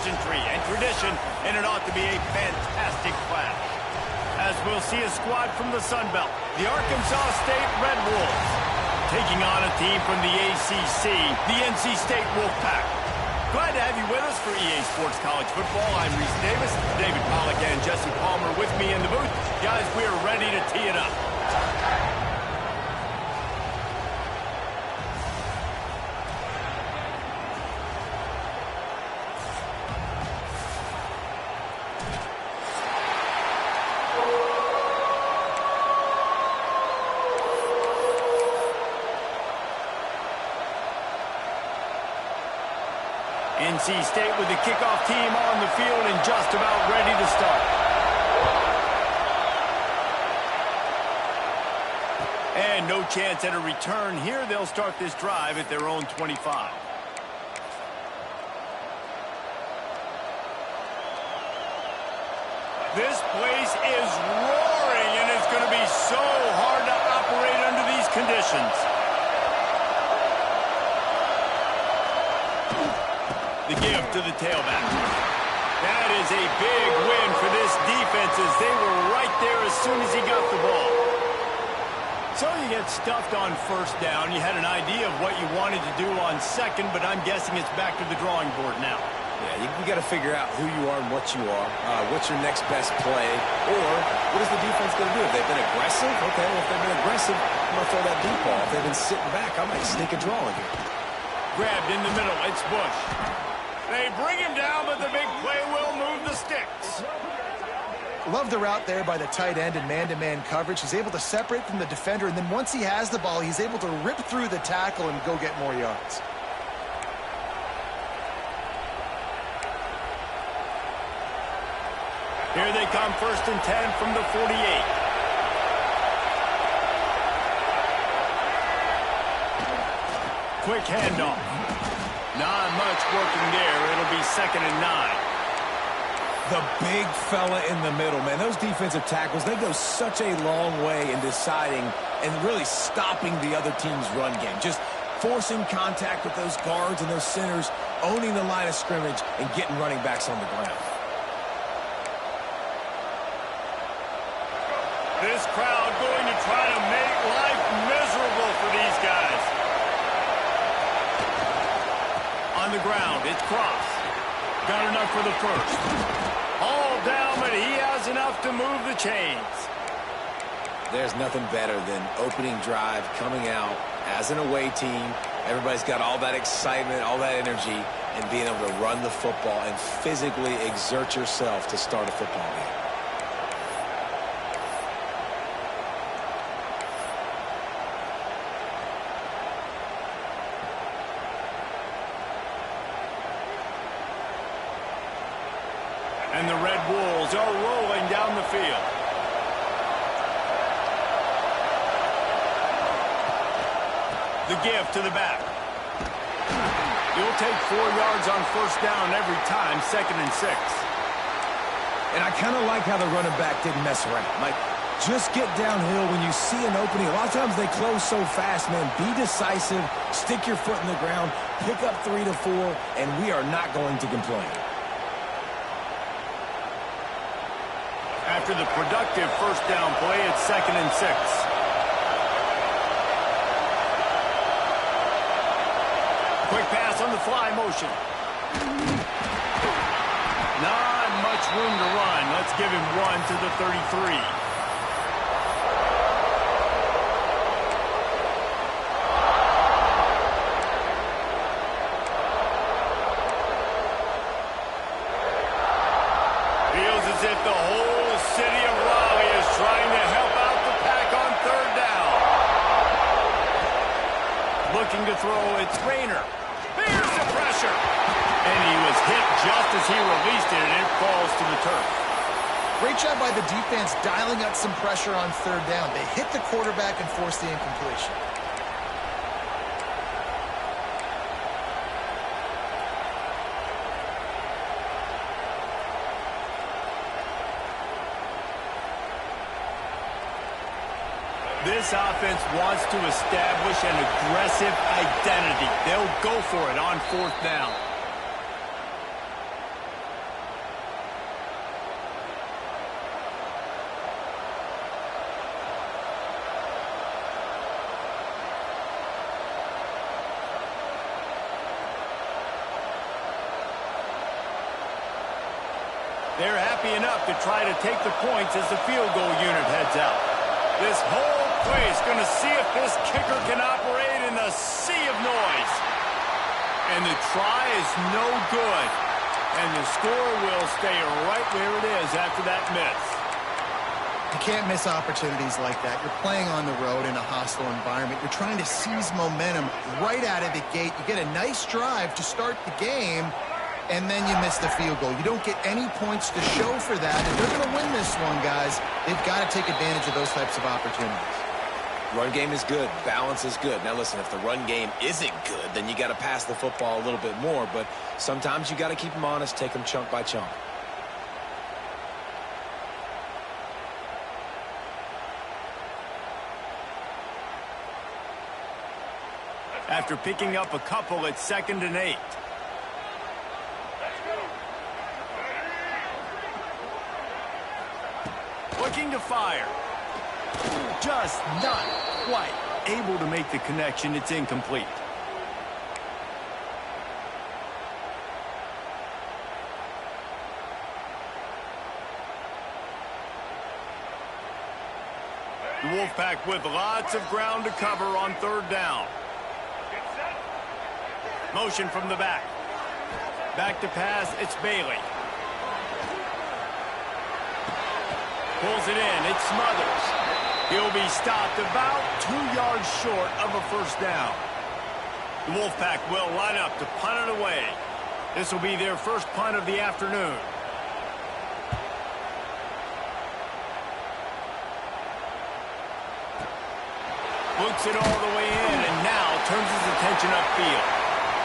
pageantry and tradition, and it ought to be a fantastic clash. As we'll see a squad from the Sun Belt, the Arkansas State Red Wolves, taking on a team from the ACC, the NC State Wolfpack. Glad to have you with us for EA Sports College Football. I'm Reese Davis, David Pollack and Jesse Palmer with me in the booth. Guys, we are ready to tee it up. NC State with the kickoff team on the field and just about ready to start. And no chance at a return here. They'll start this drive at their own 25. This place is roaring, and it's going to be so hard to operate under these conditions. The give to the tailback. That is a big win for this defense as they were right there as soon as he got the ball. So you get stuffed on first down. You had an idea of what you wanted to do on second, but I'm guessing it's back to the drawing board now. Yeah, you got to figure out who you are and what you are. What's your next best play? Or what is the defense going to do? If they've been aggressive, okay, well, if they've been aggressive, I'm going to throw that deep ball. If they've been sitting back, I might sneak a draw in here. Grabbed in the middle. It's Bush. They bring him down, but the big play will move the sticks. Love the route there by the tight end in man-to-man coverage. He's able to separate from the defender, and then once he has the ball, he's able to rip through the tackle and go get more yards. Here they come, 1st and 10 from the 48. Quick handoff. Not much working there. It'll be 2nd and 9. The big fella in the middle, man. Those defensive tackles, they go such a long way in deciding and really stopping the other team's run game. Just forcing contact with those guards and those centers, owning the line of scrimmage, and getting running backs on the ground. This crowd going to try to make life miserable for these guys. On the ground, it's Cross. Got enough for the first. All down, but he has enough to move the chains. There's nothing better than opening drive, coming out as an away team. Everybody's got all that excitement, all that energy, and being able to run the football and physically exert yourself to start a football game. And the Red Wolves are rolling down the field. The give to the back. You'll take 4 yards on first down every time, 2nd and 6. And I kind of like how the running back didn't mess around. Like, just get downhill when you see an opening. A lot of times they close so fast, man. Be decisive, stick your foot in the ground, pick up 3 to 4, and we are not going to complain. After the productive first down play, it's 2nd and 6. Quick pass on the fly motion. Not much room to run. Let's give him 1 to the 33. Feels as if the whole city of Raleigh is trying to help out the pack on 3rd down. Looking to throw, it's Rayner. There's the pressure. And he was hit just as he released it, and it falls to the turf. Great job by the defense dialing up some pressure on 3rd down. They hit the quarterback and forced the incompletion. This offense wants to establish an aggressive identity. They'll go for it on 4th down. They're happy enough to try to take the points as the field goal unit heads out. This whole place going to see if this kicker can operate in a sea of noise. And the try is no good. And the score will stay right where it is after that miss. You can't miss opportunities like that. You're playing on the road in a hostile environment. You're trying to seize momentum right out of the gate. You get a nice drive to start the game, and then you miss the field goal. You don't get any points to show for that, and they're going to win this one, guys. They've got to take advantage of those types of opportunities. Run game is good. Balance is good. Now, listen, if the run game isn't good, then you got to pass the football a little bit more, but sometimes you got to keep them honest, take them chunk by chunk. After picking up a couple at 2nd and 8. Looking to fire. Just not quite able to make the connection. It's incomplete. The Wolfpack with lots of ground to cover on 3rd down. Motion from the back. Back to pass, it's Bailey. Pulls it in, it's Smothers. He'll be stopped about 2 yards short of a 1st down. The Wolfpack will line up to punt it away. This will be their first punt of the afternoon. Looks it all the way in and now turns his attention upfield.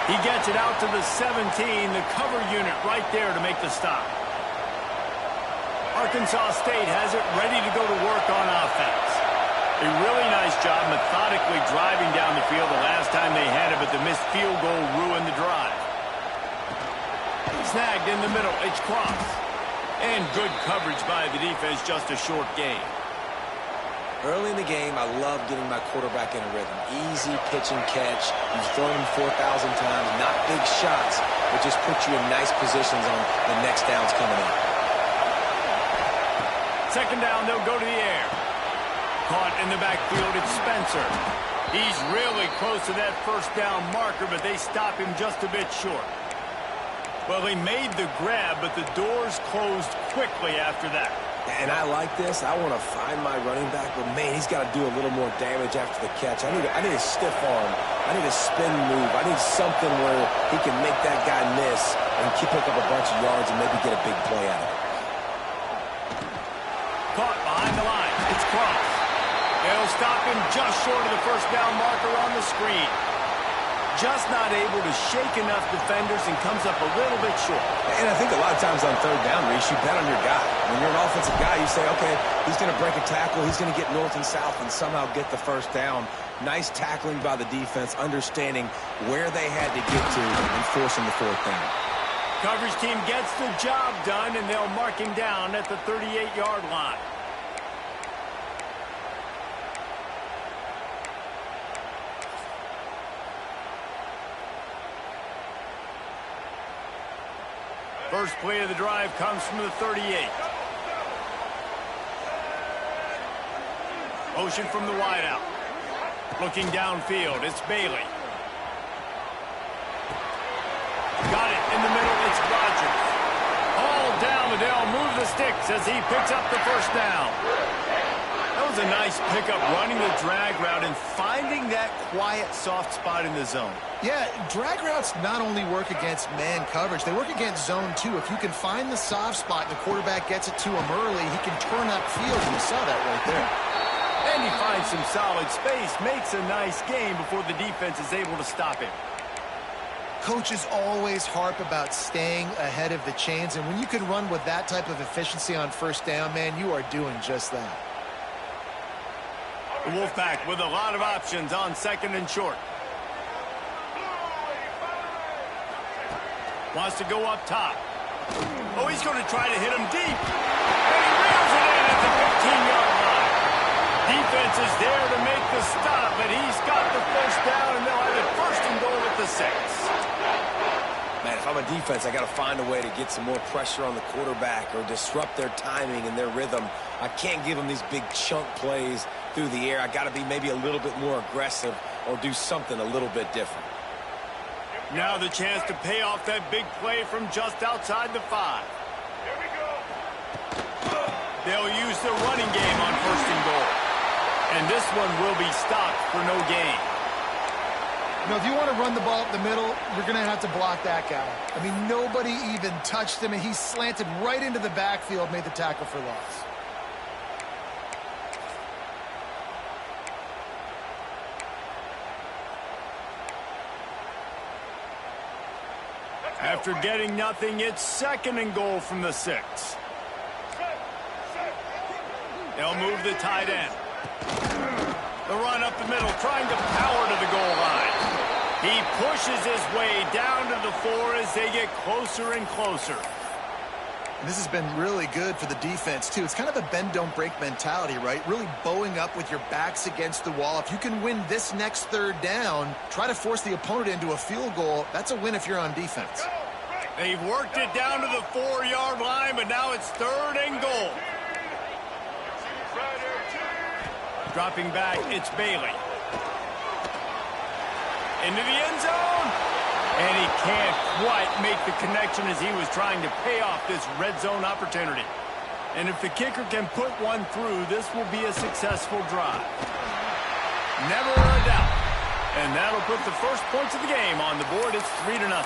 He gets it out to the 17, the cover unit right there to make the stop. Arkansas State has it ready to go to work on offense. A really nice job methodically driving down the field the last time they had it, but the missed field goal ruined the drive. Snagged in the middle, it's Cross. And good coverage by the defense, just a short gain. Early in the game, I love getting my quarterback in a rhythm. Easy pitch and catch. You've thrown him 4,000 times. Not big shots, but just put you in nice positions on the next downs coming up. 2nd down, they'll go to the air. Caught in the backfield, it's Spencer. He's really close to that 1st down marker, but they stop him just a bit short. Well, he made the grab, but the doors closed quickly after that. And I like this. I want to find my running back, but, man, he's got to do a little more damage after the catch. I need a stiff arm. I need a spin move. I need something where he can make that guy miss and pick up a bunch of yards and maybe get a big play out of it. Caught behind the line. It's Cross. They'll stop him just short of the 1st down marker on the screen. Just not able to shake enough defenders and comes up a little bit short. And I think a lot of times on 3rd down, Reese, you bet on your guy. When you're an offensive guy, you say, okay, he's going to break a tackle, he's going to get north and south and somehow get the 1st down. Nice tackling by the defense, understanding where they had to get to and forcing the 4th down. Coverage team gets the job done, and they'll mark him down at the 38-yard line. First play of the drive comes from the 38. Motion from the wideout. Looking downfield, it's Bailey. Got it in the middle, it's Rogers. All down, but they'll move the sticks as he picks up the 1st down. That was a nice pickup, running the drag route and finding that quiet, soft spot in the zone. Yeah, drag routes not only work against man coverage, they work against zone too. If you can find the soft spot and the quarterback gets it to him early, he can turn upfield, and you saw that right there. And he finds some solid space, makes a nice game before the defense is able to stop him. Coaches always harp about staying ahead of the chains, and when you can run with that type of efficiency on 1st down, man, you are doing just that. The Wolfpack with a lot of options on 2nd and short. Wants to go up top. Oh, he's going to try to hit him deep. And he reels it in at the 15-yard line. Defense is there to make the stop, but he's got the 1st down, and they'll have it 1st and goal at the 6. Man, if I'm a defense, I got to find a way to get some more pressure on the quarterback or disrupt their timing and their rhythm. I can't give them these big chunk plays through the air. I got to be maybe a little bit more aggressive or do something a little bit different. Now the chance to pay off that big play from just outside the 5. They'll use the running game on 1st and goal. And this one will be stopped for no gain. You know, if you want to run the ball up the middle, you're going to have to block that guy. I mean, nobody even touched him, and he slanted right into the backfield, made the tackle for loss. After getting nothing, it's 2nd and goal from the 6. They'll move the tight end. The run up the middle, trying to power to the goal line. He pushes his way down to the 4 as they get closer and closer. And this has been really good for the defense, too. It's kind of a bend-don't-break mentality, right? Really bowing up with your backs against the wall. If you can win this next 3rd down, try to force the opponent into a field goal. That's a win if you're on defense. They've worked it down to the 4-yard line, but now it's 3rd and goal. Dropping back, it's Bailey. Into the end zone. And he can't quite make the connection as he was trying to pay off this red zone opportunity. And if the kicker can put one through, this will be a successful drive. Never a doubt. And that'll put the first points of the game on the board. It's 3-0.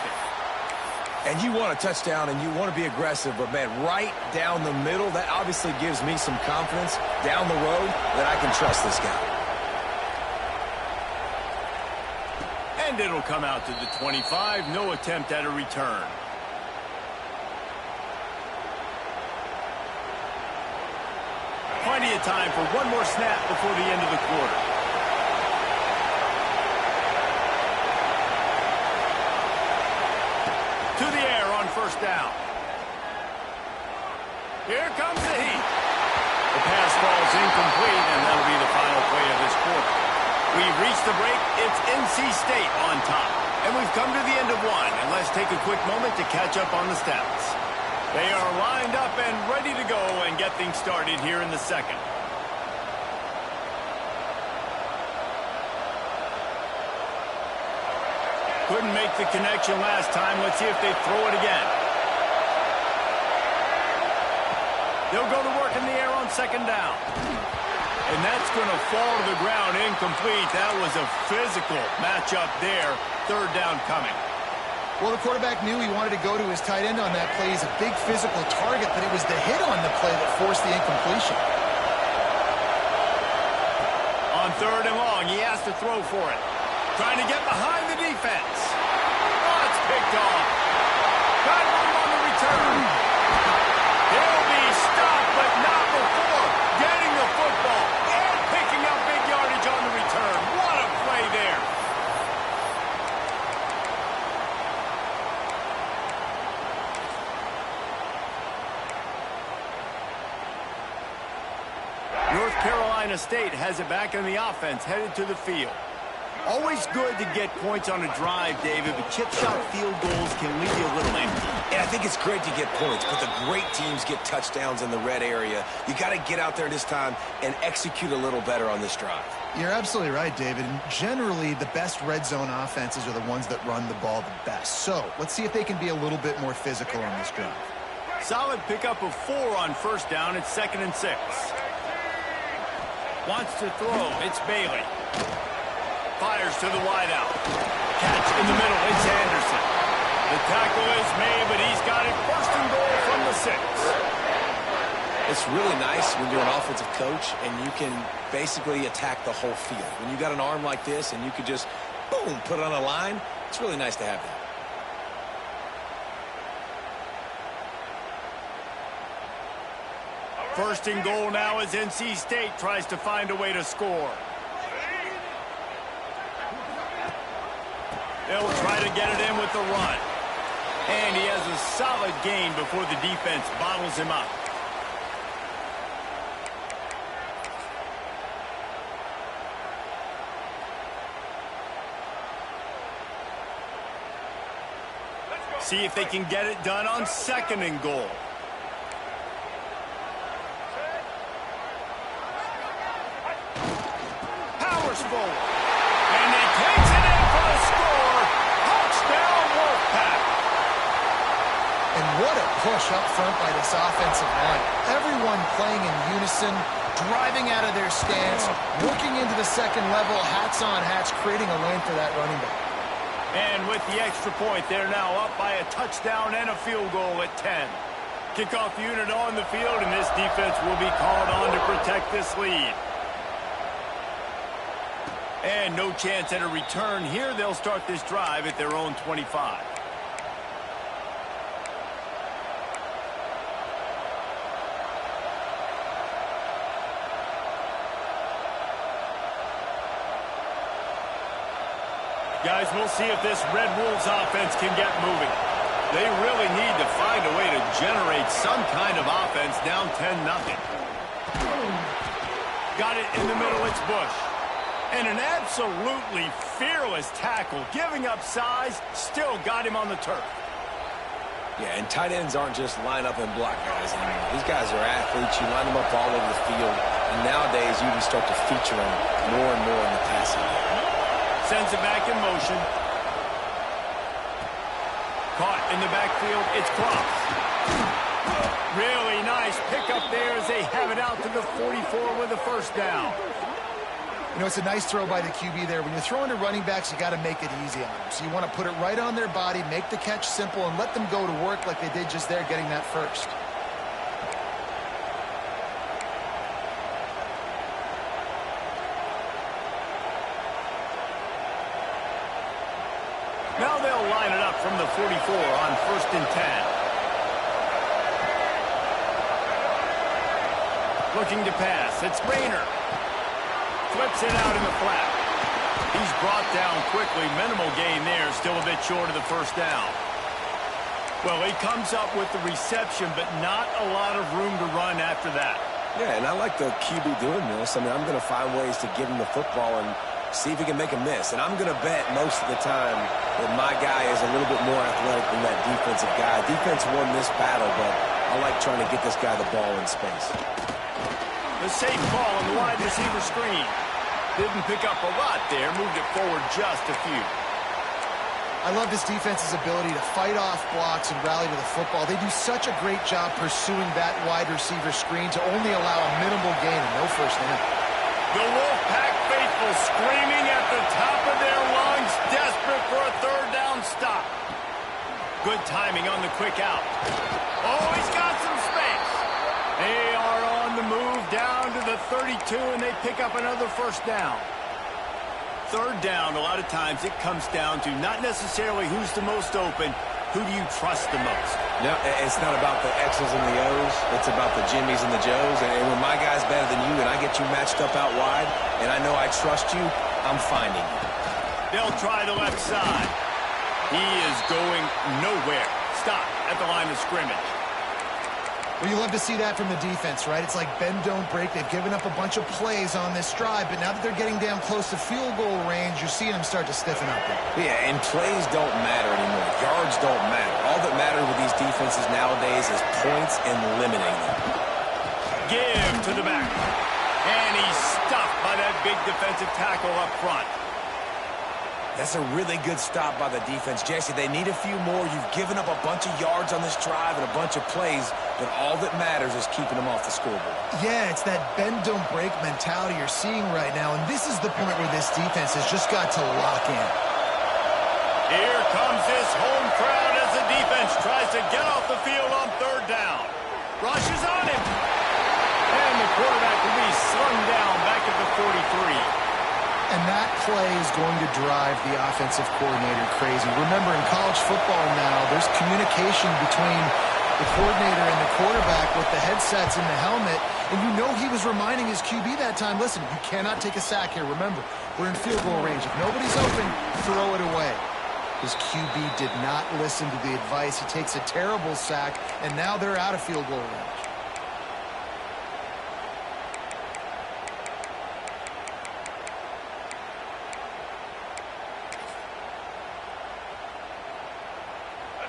And you want a touchdown and you want to be aggressive, but, man, right down the middle, that obviously gives me some confidence down the road that I can trust this guy. And it'll come out to the 25. No attempt at a return. Plenty of time for one more snap before the end of the quarter. To the air on 1st down. Here comes the heat. The pass falls incomplete, and that'll be the final play of this quarter. We've reached the break. It's NC State on top. And we've come to the end of one. And let's take a quick moment to catch up on the stats. They are lined up and ready to go and get things started here in the 2nd. Couldn't make the connection last time. Let's see if they throw it again. They'll go to work in the air on 2nd down. And that's going to fall to the ground incomplete. That was a physical matchup there. 3rd down coming. Well, the quarterback knew he wanted to go to his tight end on that play. He's a big physical target, but it was the hit on the play that forced the incompletion. On 3rd and long, he has to throw for it. Trying to get behind the defense. Oh, it's picked off. Got room on the return. He'll be stopped, but not before getting the football and picking up big yardage on the return. What a play there. North Carolina State has it back in the offense, headed to the field. Always good to get points on a drive, David, but chip shot field goals can leave you a little empty. And I think it's great to get points, but the great teams get touchdowns in the red area. You got to get out there this time and execute a little better on this drive. You're absolutely right, David. And generally, the best red zone offenses are the ones that run the ball the best. So let's see if they can be a little bit more physical on this drive. Solid pickup of 4 on 1st down. It's 2nd and 6. Wants to throw. It's Bailey. Fires to the wideout. Catch in the middle. It's Anderson. The tackle is made, but he's got it 1st and goal from the 6. It's really nice when you're an offensive coach and you can basically attack the whole field. When you got an arm like this and you could just, boom, put it on a line, it's really nice to have that. First and goal now as NC State tries to find a way to score. They'll try to get it in with the run. And he has a solid gain before the defense bottles him up. See if they can get it done on 2nd and goal. Powers forward. And he takes it in for the score. Touchdown, Wolfpack. And what a push up front by this offensive line. Everyone playing in unison, driving out of their stance, working into the 2nd level, hats on hats, creating a lane for that running back. And with the extra point, they're now up by a touchdown and a field goal at 10. Kickoff unit on the field, and this defense will be called on to protect this lead. And no chance at a return here. They'll start this drive at their own 25. Guys, we'll see if this Red Wolves offense can get moving. They really need to find a way to generate some kind of offense down 10-0. Got it in the middle, it's Bush. And an absolutely fearless tackle, giving up size, still got him on the turf. Yeah, and tight ends aren't just line up and block guys anymore. These guys are athletes. You line them up all over the field. And nowadays, you can start to feature them more and more in the passing game. Sends it back in motion. Caught in the backfield, it's Cross. Really nice pickup there as they have it out to the 44 with a 1st down. You know, it's a nice throw by the QB there. When you're throwing to running backs, you got to make it easy on them. So you want to put it right on their body, make the catch simple, and let them go to work like they did just there, getting that 1st. Now they'll line it up from the 44 on 1st and 10. Looking to pass. It's Rayner. Flips it out in the flat. He's brought down quickly. Minimal gain there. Still a bit short of the 1st down. Well, he comes up with the reception, but not a lot of room to run after that. Yeah, and I like the QB doing this. I mean, I'm going to find ways to give him the football and see if he can make a miss. And I'm going to bet most of the time that my guy is a little bit more athletic than that defensive guy. Defense won this battle, but I like trying to get this guy the ball in space. The safe ball on the wide receiver screen. Didn't pick up a lot there. Moved it forward just a few. I love this defense's ability to fight off blocks and rally to the football. They do such a great job pursuing that wide receiver screen to only allow a minimal gain and no 1st down. The Wolfpack faithful screaming at the top of their lungs, desperate for a 3rd down stop. Good timing on the quick out. Oh, he's got some space. They are on the move down to the 32, and they pick up another 1st down. 3rd down, a lot of times it comes down to not necessarily who's the most open, who do you trust the most? No, it's not about the X's and the O's. It's about the Jimmies and the Joes. And when my guy's better than you and I get you matched up out wide and I know I trust you, I'm finding you. They'll try the left side. He is going nowhere. Stop at the line of scrimmage. Well, you love to see that from the defense, right? It's like bend, don't break. They've given up a bunch of plays on this drive, but now that they're getting down close to field goal range, you're seeing them start to stiffen up there. Yeah, and plays don't matter anymore. Yards don't matter. All that matters with these defenses nowadays is points and limiting them. Give to the back. And he's stuffed by that big defensive tackle up front. That's a really good stop by the defense. Jesse, they need a few more. You've given up a bunch of yards on this drive and a bunch of plays, but all that matters is keeping them off the scoreboard. Yeah, it's that bend, don't break mentality you're seeing right now, and this is the point where this defense has just got to lock in. Here comes this home crowd as the defense tries to get off the field on 3rd down. Rush is on him. And the quarterback will be slung down back at the 43. And that play is going to drive the offensive coordinator crazy. Remember, in college football now, there's communication between the coordinator and the quarterback with the headsets and the helmet. And you know he was reminding his QB that time, listen, you cannot take a sack here. Remember, we're in field goal range. If nobody's open, throw it away. His QB did not listen to the advice. He takes a terrible sack, and now they're out of field goal range.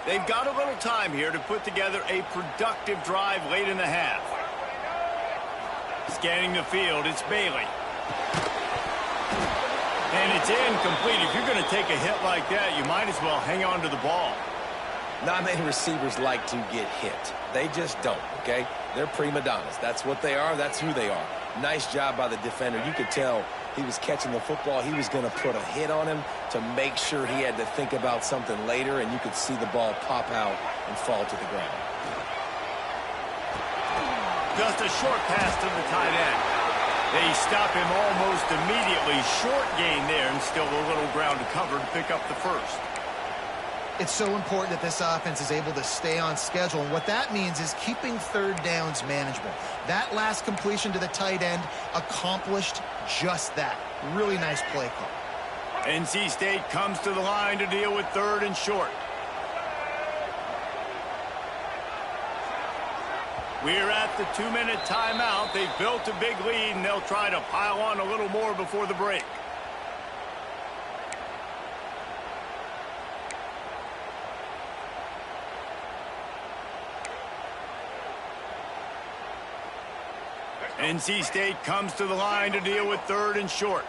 They've got a little time here to put together a productive drive late in the half. Scanning the field, it's Bailey. And it's incomplete. If you're going to take a hit like that, you might as well hang on to the ball. Not many receivers like to get hit. They just don't, okay? They're prima donnas. That's what they are. That's who they are. Nice job by the defender. You could tell he was catching the football. He was going to put a hit on him to make sure he had to think about something later, and you could see the ball pop out and fall to the ground. Just a short pass to the tight end. They stop him almost immediately. Short gain there, and still a little ground to cover to pick up the first. It's so important that this offense is able to stay on schedule, and what that means is keeping third downs manageable. That last completion to the tight end accomplished just that. Really nice play call. NC State comes to the line to deal with third and short. We're at the 2-minute timeout. They've built a big lead, and they'll try to pile on a little more before the break. NC State comes to the line to deal with third and short.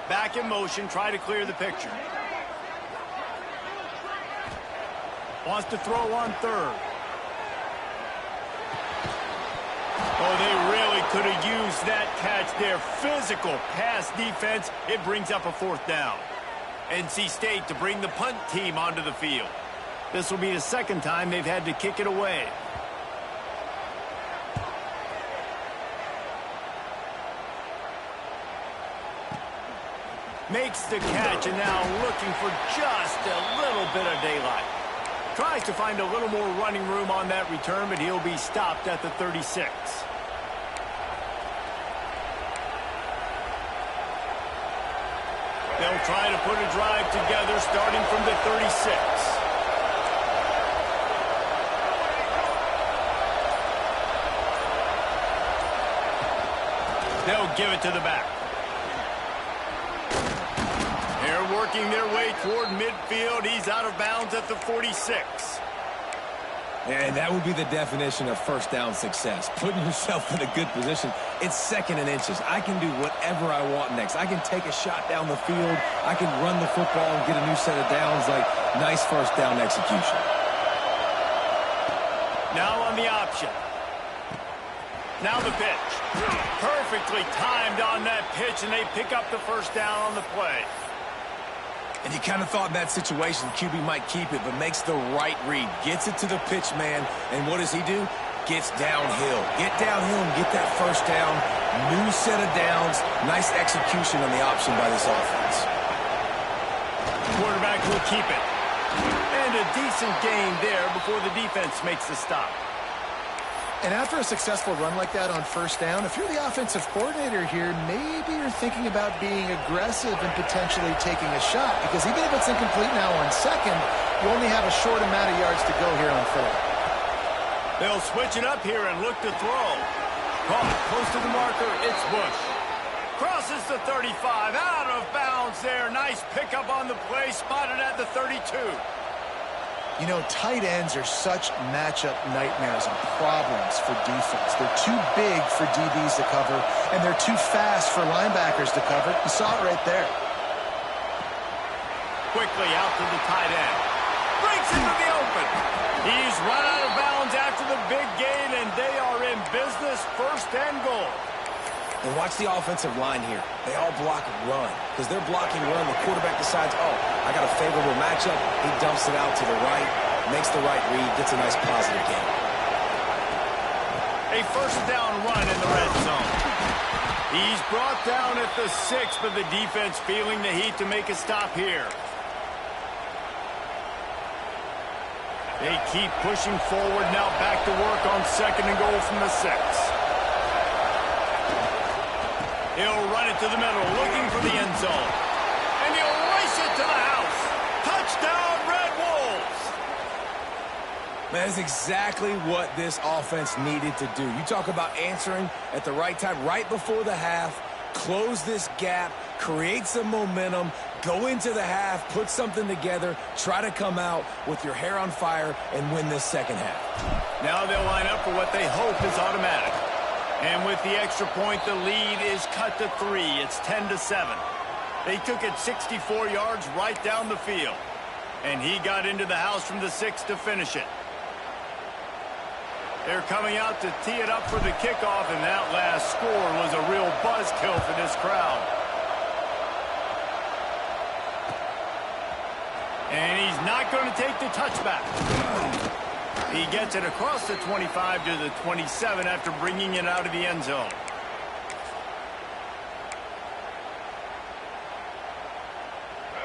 Back in motion, try to clear the picture. Wants to throw on third. Oh, they really could have used that catch there. Physical pass defense. It brings up a fourth down. NC State to bring the punt team onto the field. This will be the second time they've had to kick it away. Makes the catch, and now looking for just a little bit of daylight. Tries to find a little more running room on that return, but he'll be stopped at the 36. They'll try to put a drive together starting from the 36. They'll give it to the back. They're working their way toward midfield. He's out of bounds at the 46. And that would be the definition of first down success. Putting yourself in a good position. It's second and inches. I can do whatever I want next. I can take a shot down the field. I can run the football and get a new set of downs. Like, nice first down execution. Now on the option. Now the pitch. Perfectly timed on that pitch, and they pick up the first down on the play. And you kind of thought in that situation QB might keep it, but makes the right read. Gets it to the pitch man, and what does he do? Gets downhill. Get downhill and get that first down. New set of downs. Nice execution on the option by this offense. Quarterback will keep it. And a decent gain there before the defense makes the stop. And after a successful run like that on first down, if you're the offensive coordinator here, maybe you're thinking about being aggressive and potentially taking a shot, because even if it's incomplete now on second, you only have a short amount of yards to go here on third. They'll switch it up here and look to throw. Caught close to the marker, it's Bush. Crosses the 35, out of bounds there. Nice pickup on the play, spotted at the 32. You know, tight ends are such matchup nightmares and problems for defense. They're too big for DBs to cover, and they're too fast for linebackers to cover. You saw it right there. Quickly out to the tight end. Breaks into the open. He's run out of bounds after the big gain, and they are in business, first and goal. And watch the offensive line here. They all block run. Because they're blocking run, the quarterback decides, oh, I got a favorable matchup. He dumps it out to the right, makes the right read, gets a nice positive gain. A first down run in the red zone. He's brought down at the 6, but the defense feeling the heat to make a stop here. They keep pushing forward, now back to work on second and goal from the 6. He'll run it to the middle, looking for the end zone. And he'll race it to the house. Touchdown, Red Wolves! Man, that's exactly what this offense needed to do. You talk about answering at the right time, right before the half, close this gap, create some momentum, go into the half, put something together, try to come out with your hair on fire and win this second half. Now they'll line up for what they hope is automatic. And with the extra point, the lead is cut to 3. It's 10-7. They took it 64 yards right down the field. And he got into the house from the 6 to finish it. They're coming out to tee it up for the kickoff, and that last score was a real buzzkill for this crowd. And he's not going to take the touchback. He gets it across the 25 to the 27 after bringing it out of the end zone.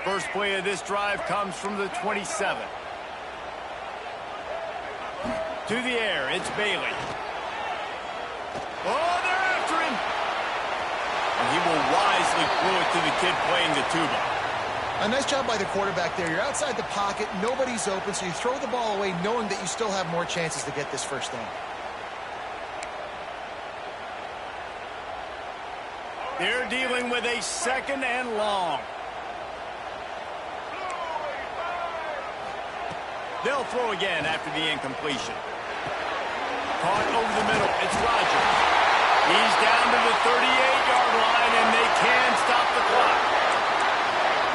First play of this drive comes from the 27. To the air, it's Bailey. Oh, they're after him. And he will wisely throw it to the kid playing the tuba. A nice job by the quarterback there. You're outside the pocket, nobody's open, so you throw the ball away knowing that you still have more chances to get this first down. They're dealing with a second and long. They'll throw again after the incompletion. Caught over the middle. It's Rodgers. He's down to the 38-yard line, and they can stop the clock.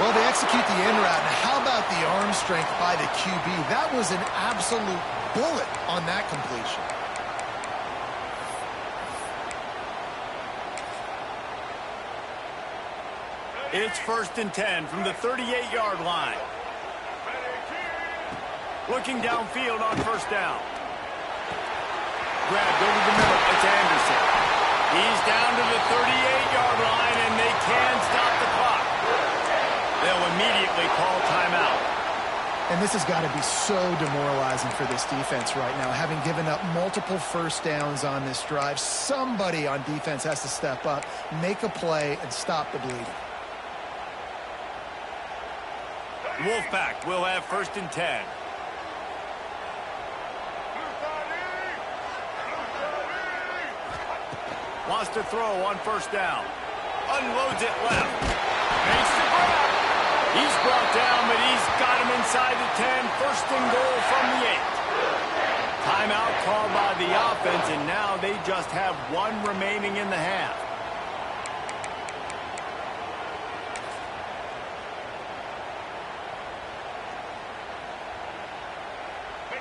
Well, they execute the end route. Now, how about the arm strength by the QB? That was an absolute bullet on that completion. It's 1st and 10 from the 38-yard line. Looking downfield on first down. Grabbed over the middle. It's Anderson. He's down to the 38-yard line, and they can stop the clock. They'll immediately call timeout. And this has got to be so demoralizing for this defense right now. Having given up multiple first downs on this drive, somebody on defense has to step up, make a play, and stop the bleeding. Wolfpack will have 1st and 10. Wants to throw on first down. Unloads it left. Makes the grab. He's brought down, but he's got him inside the 10. 1st and goal from the 8. Timeout called by the offense, and now they just have 1 remaining in the half.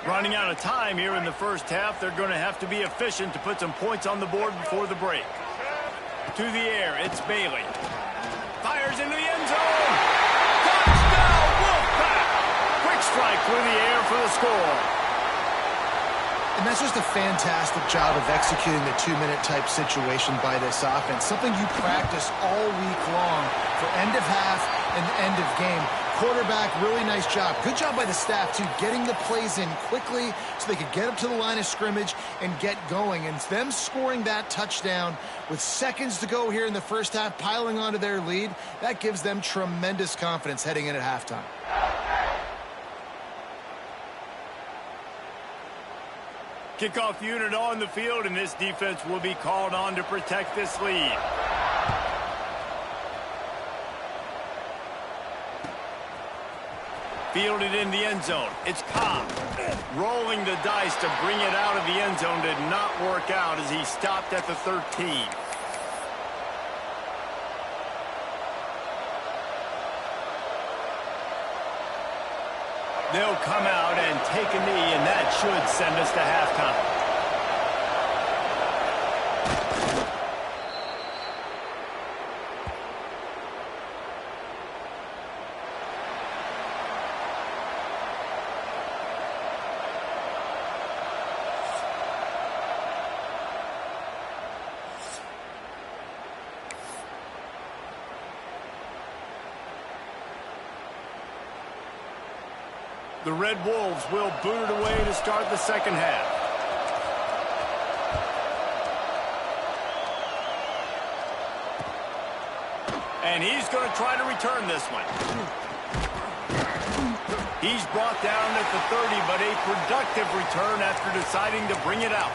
Running out of time here in the first half. They're going to have to be efficient to put some points on the board before the break. To the air, it's Bailey. Fires into the end zone. Touchdown, Wolfpack! Quick strike through the air for the score. And that's just a fantastic job of executing the 2-minute type situation by this offense. Something you practice all week long for end of half and end of game. Quarterback, really nice job. Good job by the staff, too, getting the plays in quickly so they could get up to the line of scrimmage and get going. And them scoring that touchdown with seconds to go here in the first half, piling onto their lead, that gives them tremendous confidence heading in at halftime. Kickoff unit on the field, and this defense will be called on to protect this lead. Fielded in the end zone. It's Cobb. Rolling the dice to bring it out of the end zone did not work out as he stopped at the 13. They'll come out and take a knee, and that should send us to halftime. The Red Wolves will boot it away to start the second half. And he's going to try to return this one. He's brought down at the 30, but a productive return after deciding to bring it out.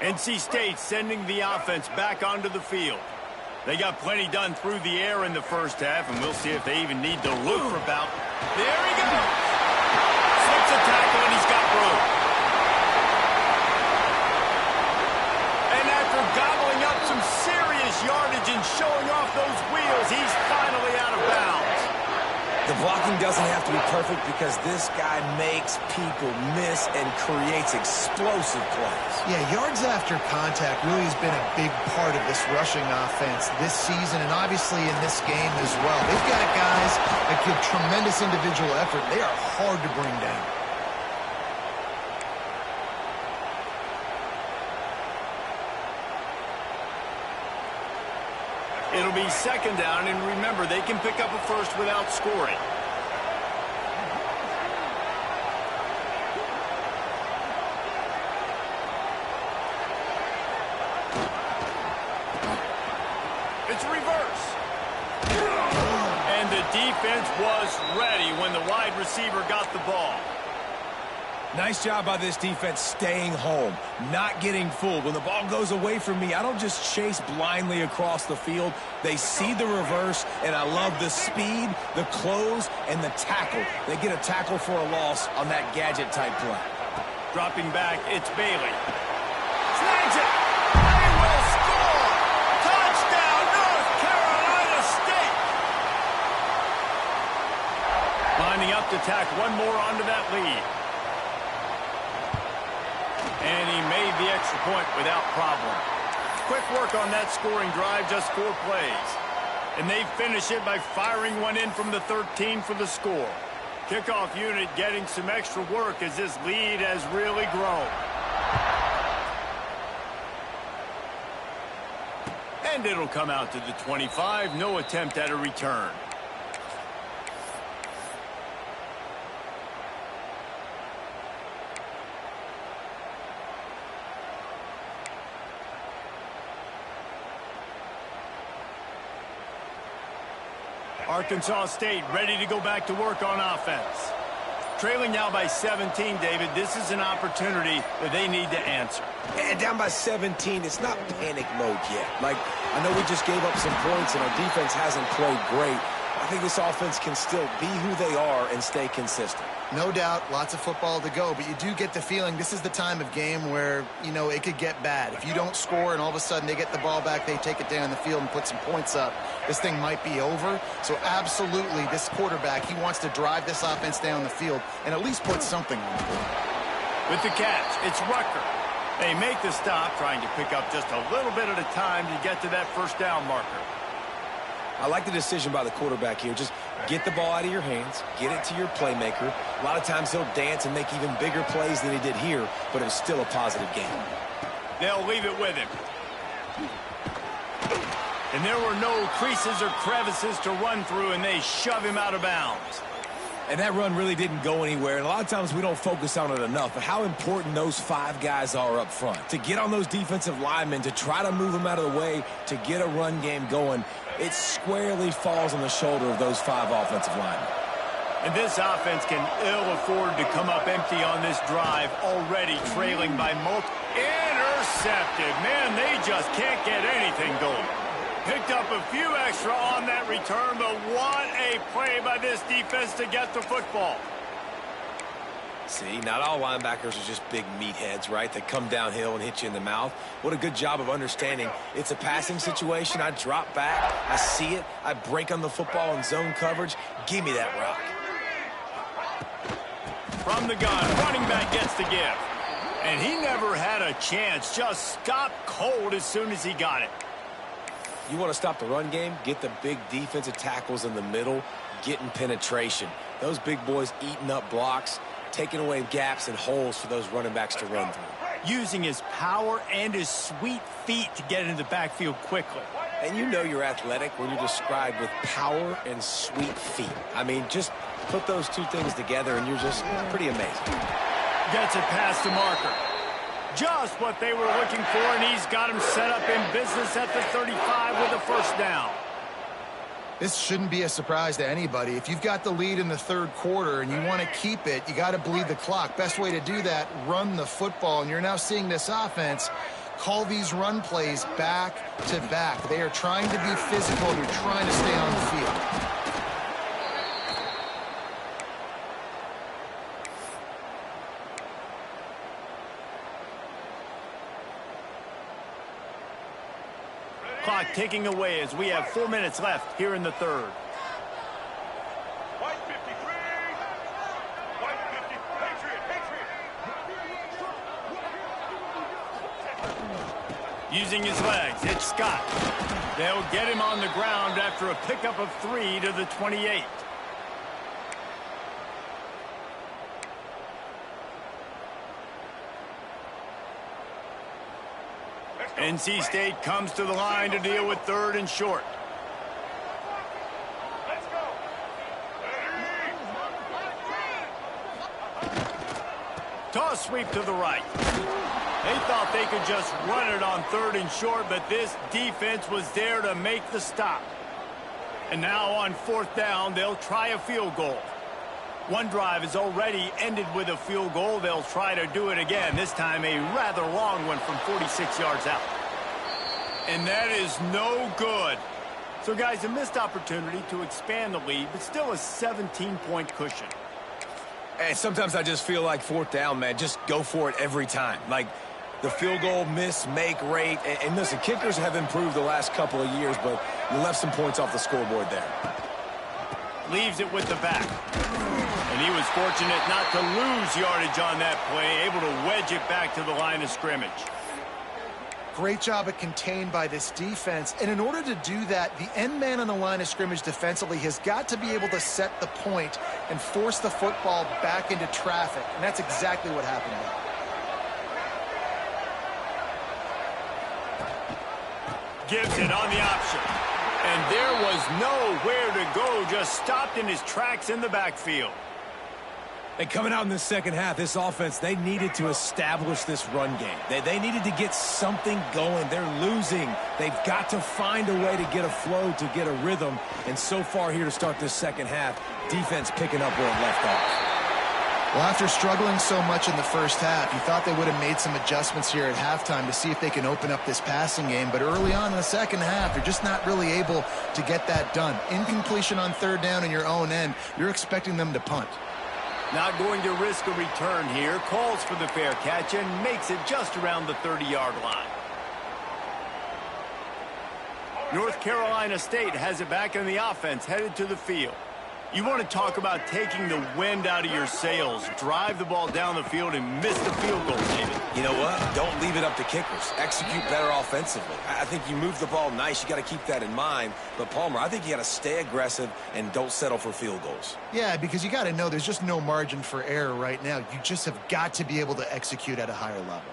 NC State sending the offense back onto the field. They got plenty done through the air in the first half, and we'll see if they even need to look for about. There he goes. Slips a tackle, and he's got room. And after gobbling up some serious yardage and showing off those wheels, he's finally out of bounds. The blocking doesn't have to be perfect because this guy makes people miss and creates explosive plays. Yeah, yards after contact really has been a big part of this rushing offense this season and obviously in this game as well. They've got guys that give tremendous individual effort. They are hard to bring down. It'll be second down, and remember, they can pick up a first without scoring. It's a reverse. And the defense was ready when the wide receiver got the ball. Nice job by this defense staying home, not getting fooled. When the ball goes away from me, I don't just chase blindly across the field. They see the reverse, and I love the speed, the close, and the tackle. They get a tackle for a loss on that gadget-type play. Dropping back, it's Bailey. Snags it. They will score. Touchdown, North Carolina State. Lining up to tack one more onto that lead. And he made the extra point without problem. Quick work on that scoring drive, just 4 plays. And they finish it by firing one in from the 13 for the score. Kickoff unit getting some extra work as this lead has really grown. And it'll come out to the 25. No attempt at a return. Arkansas State ready to go back to work on offense. Trailing now by 17, David. This is an opportunity that they need to answer. And down by 17, it's not panic mode yet. Like, I know we just gave up some points and our defense hasn't played great. I think this offense can still be who they are and stay consistent. No doubt, lots of football to go, but you do get the feeling this is the time of game where, you know, it could get bad. If you don't score and all of a sudden they get the ball back, they take it down the field and put some points up, this thing might be over. So absolutely, this quarterback, he wants to drive this offense down the field and at least put something on the board. With the catch, it's Rucker. They make the stop, trying to pick up just a little bit at a time to get to that first down marker. I like the decision by the quarterback here. Just get the ball out of your hands, get it to your playmaker. A lot of times he'll dance and make even bigger plays than he did here, but it was still a positive game. They'll leave it with him. And there were no creases or crevices to run through, and they shove him out of bounds. And that run really didn't go anywhere. And a lot of times we don't focus on it enough, but how important those 5 guys are up front. To get on those defensive linemen, to try to move them out of the way, to get a run game going, it squarely falls on the shoulder of those 5 offensive linemen. And this offense can ill afford to come up empty on this drive, already trailing by multiple. Intercepted. Man, they just can't get anything going. Picked up a few extra on that return, but what a play by this defense to get the football. See, not all linebackers are just big meatheads, right? They come downhill and hit you in the mouth. What a good job of understanding. It's a passing situation. I drop back. I see it. I break on the football in zone coverage. Give me that rock. From the gun, running back gets the give. And he never had a chance. Just stopped cold as soon as he got it. You want to stop the run game? Get the big defensive tackles in the middle, getting penetration. Those big boys eating up blocks, taking away gaps and holes for those running backs to run through. Using his power and his sweet feet to get into the backfield quickly. And you know you're athletic when you're described with power and sweet feet. I mean, just put those 2 things together and you're just pretty amazing. Gets it past the marker. Just what they were looking for, and he's got him set up in business at the 35 with a first down. This shouldn't be a surprise to anybody. If you've got the lead in the 3rd quarter and you want to keep it, you got to bleed the clock. Best way to do that, run the football. And you're now seeing this offense call these run plays back to back. They are trying to be physical, and you're trying to stay on the field. Clock ticking away as we have 4 minutes left here in the third. Using his legs, it's Scott. They'll get him on the ground after a pickup of 3 to the 28. NC State comes to the line to deal with third and short. Let's go. Toss sweep to the right. They thought they could just run it on third and short, but this defense was there to make the stop. And now on fourth down, they'll try a field goal. One drive has already ended with a field goal. They'll try to do it again, this time a rather long one from 46 yards out. And that is no good. So, guys, a missed opportunity to expand the lead, but still a 17-point cushion. And sometimes I just feel like fourth down, man, just go for it every time. Like the field goal miss-make rate. And listen, kickers have improved the last couple of years, but you left some points off the scoreboard there. Leaves it with the back. And he was fortunate not to lose yardage on that play, able to wedge it back to the line of scrimmage. Great job at contained by this defense. And in order to do that, the end man on the line of scrimmage defensively has got to be able to set the point and force the football back into traffic. And that's exactly what happened there. Gives it on the option. And there was nowhere to go, just stopped in his tracks in the backfield. And coming out in the second half, this offense, they needed to establish this run game. They needed to get something going. They're losing. They've got to find a way to get a flow, to get a rhythm. And so far here to start this second half, defense picking up where it left off. Well, after struggling so much in the first half, you thought they would have made some adjustments here at halftime to see if they can open up this passing game. But early on in the second half, they're just not really able to get that done. Incompletion on third down in your own end, you're expecting them to punt. Not going to risk a return here. Calls for the fair catch and makes it just around the 30-yard line. North Carolina State has it back in the offense, headed to the field. You want to talk about taking the wind out of your sails. Drive the ball down the field and miss the field goal, David. You know what? Don't leave it up to kickers. Execute better offensively. I think you move the ball nice. You got to keep that in mind. But, Palmer, I think you got to stay aggressive and don't settle for field goals. Yeah, because you got to know there's just no margin for error right now. You just have got to be able to execute at a higher level.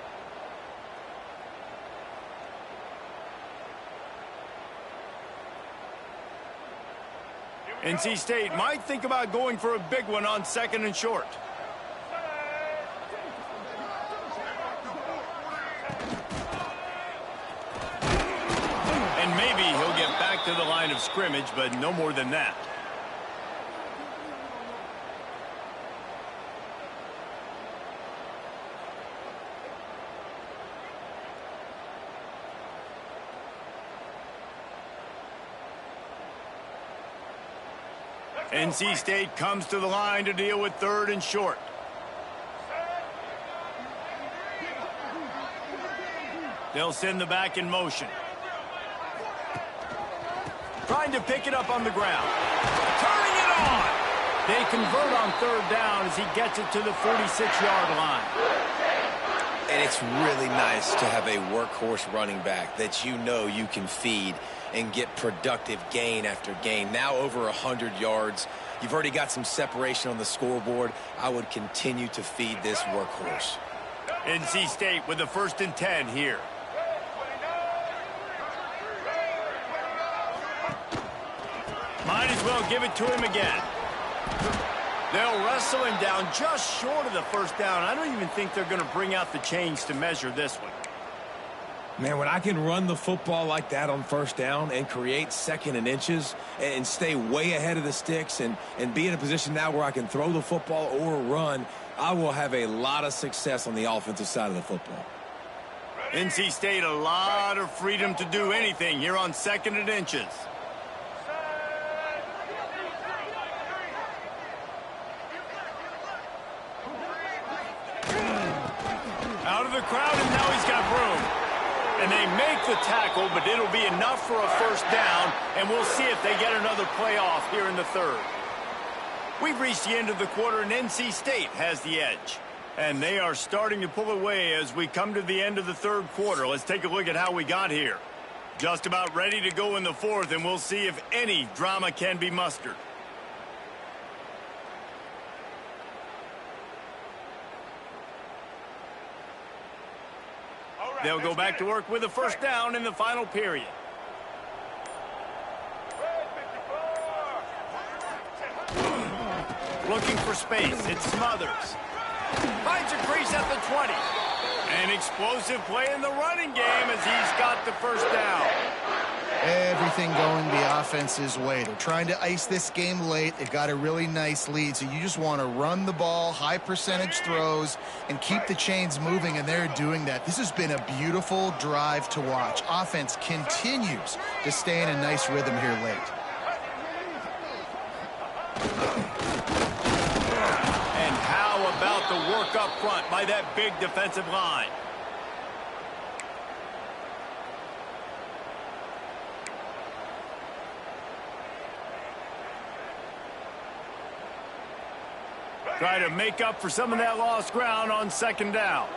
NC State might think about going for a big one on second and short. And maybe he'll get back to the line of scrimmage, but no more than that. NC State comes to the line to deal with third and short. They'll send the back in motion. Trying to pick it up on the ground. Turning it on. They convert on third down as he gets it to the 46-yard line. And it's really nice to have a workhorse running back that you know you can feed and get productive gain after gain. Now over 100 yards. You've already got some separation on the scoreboard. I would continue to feed this workhorse. NC State with the 1st and 10 here. Might as well give it to him again. They'll wrestle him down just short of the first down. I don't even think they're going to bring out the chains to measure this one. Man, when I can run the football like that on first down and create second and inches and stay way ahead of the sticks and be in a position now where I can throw the football or run, I will have a lot of success on the offensive side of the football. NC State a lot of freedom to do anything here on 2nd and inches. Out of the crowd, and now he's got room. And they make the tackle, but it'll be enough for a first down, and we'll see if they get another playoff here in the 3rd. We've reached the end of the quarter, and NC State has the edge. And they are starting to pull away as we come to the end of the 3rd quarter. Let's take a look at how we got here. Just about ready to go in the 4th, and we'll see if any drama can be mustered. They'll go back to work with a first down in the final period. Looking for space. It Smothers. Finds a crease at the 20. An explosive play in the running game as he's got the first down. Everything going the offense's way. They're trying to ice this game late. They've got a really nice lead, so you just want to run the ball, high percentage throws, and keep the chains moving, and they're doing that. This has been a beautiful drive to watch. Offense continues to stay in a nice rhythm here late. And how about the work up front by that big defensive line? Try to make up for some of that lost ground on 2nd down.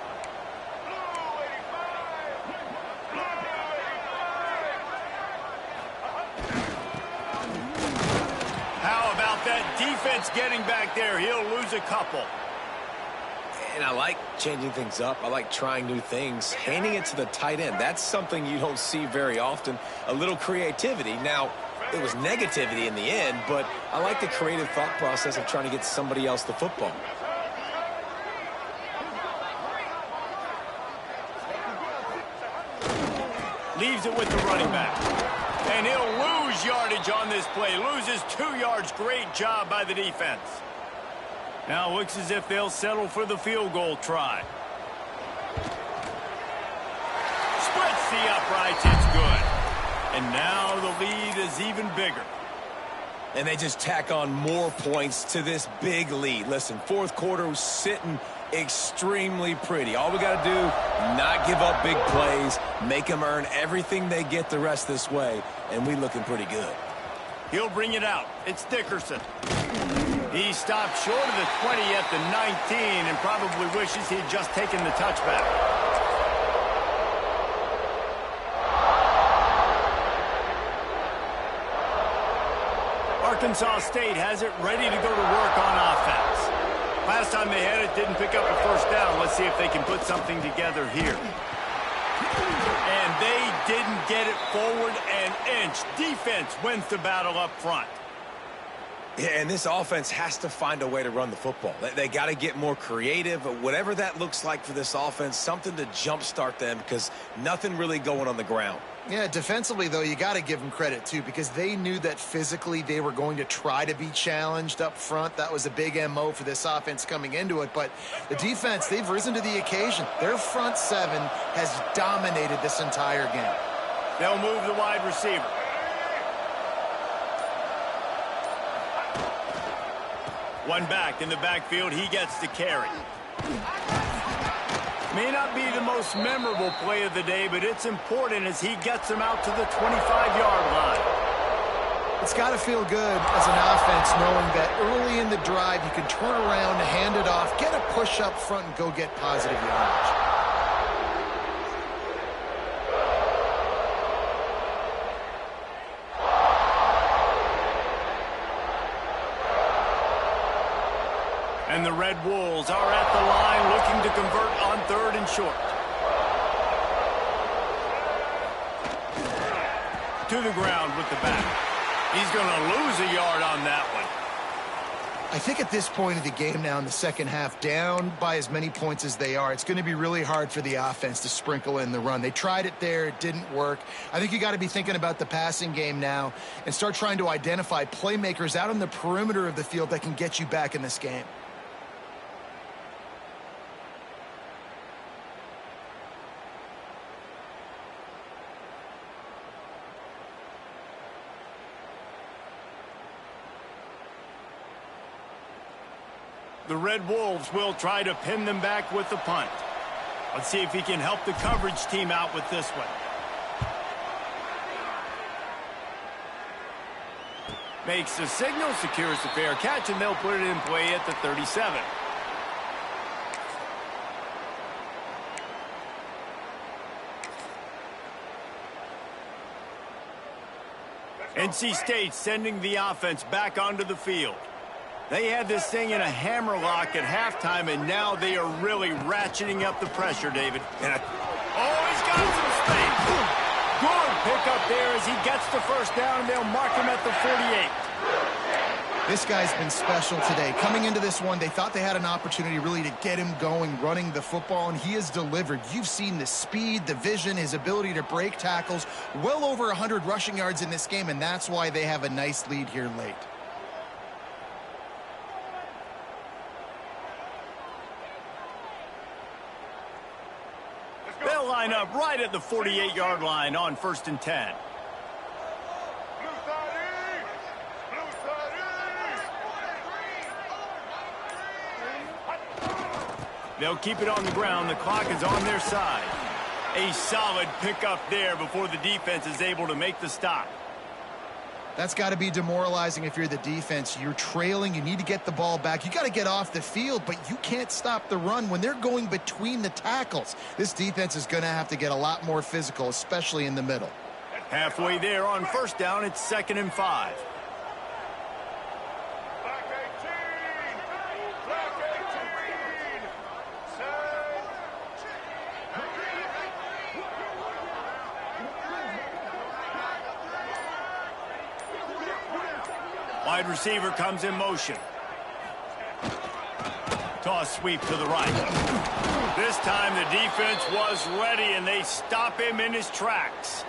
How about that defense getting back there? He'll lose a couple. And I like changing things up. I like trying new things. Handing it to the tight end, that's something you don't see very often. A little creativity. Now, it was negativity in the end, but I like the creative thought process of trying to get somebody else the football. Leaves it with the running back. And he'll lose yardage on this play. Loses 2 yards. Great job by the defense. Now looks as if they'll settle for the field goal try. Splits the uprights. It's good. And now the lead is even bigger. And they just tack on more points to this big lead. Listen, 4th quarter was sitting extremely pretty. All we got to do, not give up big plays, make them earn everything they get the rest this way, and we looking pretty good. He'll bring it out. It's Dickerson. He stopped short of the 20 at the 19 and probably wishes he'd just taken the touchback. Arkansas State has it ready to go to work on offense. Last time they had it, didn't pick up a first down. Let's see if they can put something together here. And they didn't get it forward an inch. Defense wins the battle up front. Yeah, and this offense has to find a way to run the football. They got to get more creative, whatever that looks like for this offense, something to jumpstart them because nothing really going on the ground. Yeah, defensively, though, you got to give them credit, too, because they knew that physically they were going to try to be challenged up front. That was a big MO for this offense coming into it. But the defense, they've risen to the occasion. Their front 7 has dominated this entire game. They'll move the wide receiver. One back in the backfield. He gets the carry. May not be the most memorable play of the day, but it's important as he gets them out to the 25-yard line. It's got to feel good as an offense knowing that early in the drive you can turn around, hand it off, get a push up front, and go get positive yardage. And the Red Wolves are at the line looking to convert on 3rd and short. To the ground with the back. He's going to lose a yard on that one. I think at this point of the game now in the second half, down by as many points as they are, it's going to be really hard for the offense to sprinkle in the run. They tried it there. It didn't work. I think you got to be thinking about the passing game now and start trying to identify playmakers out on the perimeter of the field that can get you back in this game. The Red Wolves will try to pin them back with the punt. Let's see if he can help the coverage team out with this one. Makes the signal, secures the fair catch, and they'll put it in play at the 37. NC State sending the offense back onto the field. They had this thing in a hammerlock at halftime, and now they are really ratcheting up the pressure, David. Oh, he's got some space. Good pickup there as he gets the first down, and they'll mark him at the 48. This guy's been special today. Coming into this one, they thought they had an opportunity really to get him going, running the football, and he has delivered. You've seen the speed, the vision, his ability to break tackles. Well over 100 rushing yards in this game, and that's why they have a nice lead here late. They'll line up right at the 48-yard line on 1st and 10. They'll keep it on the ground. The clock is on their side. A solid pickup there before the defense is able to make the stop. That's got to be demoralizing if you're the defense. You're trailing. You need to get the ball back. You got to get off the field, but you can't stop the run when they're going between the tackles. This defense is going to have to get a lot more physical, especially in the middle. Halfway there on 1st down, it's 2nd and 5. Wide receiver comes in motion. Toss sweep to the right. This time the defense was ready, and they stop him in his tracks.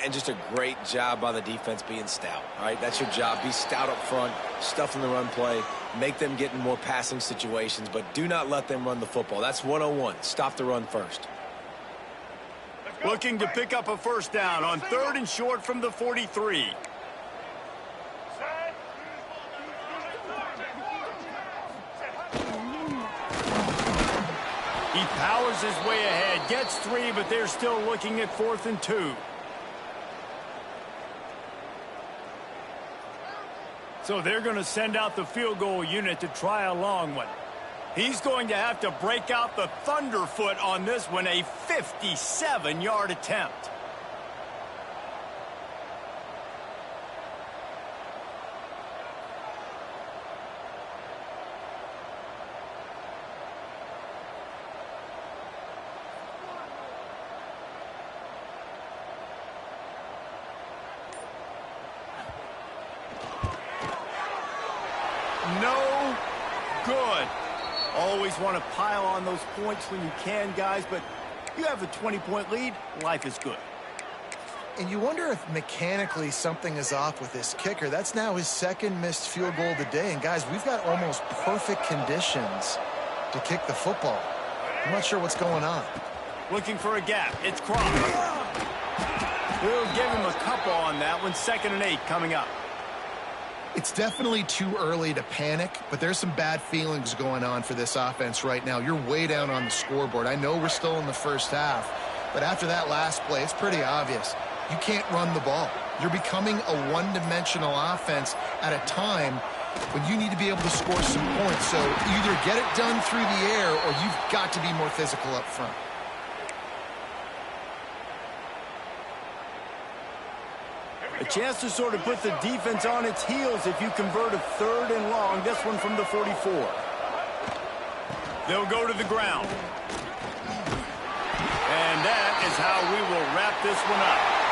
And just a great job by the defense being stout. All right, that's your job. Be stout up front, stuff in the run play, make them get in more passing situations, but do not let them run the football. That's 101. Stop the run first. Looking to pick up a 1st down on 3rd and short from the 43. He powers his way ahead, gets 3, but they're still looking at 4th and 2. So they're going to send out the field goal unit to try a long one. He's going to have to break out the thunderfoot on this one, a 57-yard attempt. No good. Always want to pile on those points when you can, guys, but you have a 20-point lead, life is good. And you wonder if mechanically something is off with this kicker. That's now his 2nd missed field goal of the day. And, guys, we've got almost perfect conditions to kick the football. I'm not sure what's going on. Looking for a gap. It's Cross. We'll give him a couple on that one. 2nd and 8 coming up. It's definitely too early to panic, but there's some bad feelings going on for this offense right now. You're way down on the scoreboard. I know we're still in the 1st half, but after that last play, it's pretty obvious. You can't run the ball. You're becoming a one-dimensional offense at a time when you need to be able to score some points. So either get it done through the air or you've got to be more physical up front. A chance to sort of put the defense on its heels if you convert a 3rd and long. This one from the 44. They'll go to the ground. And that is how we will wrap this one up.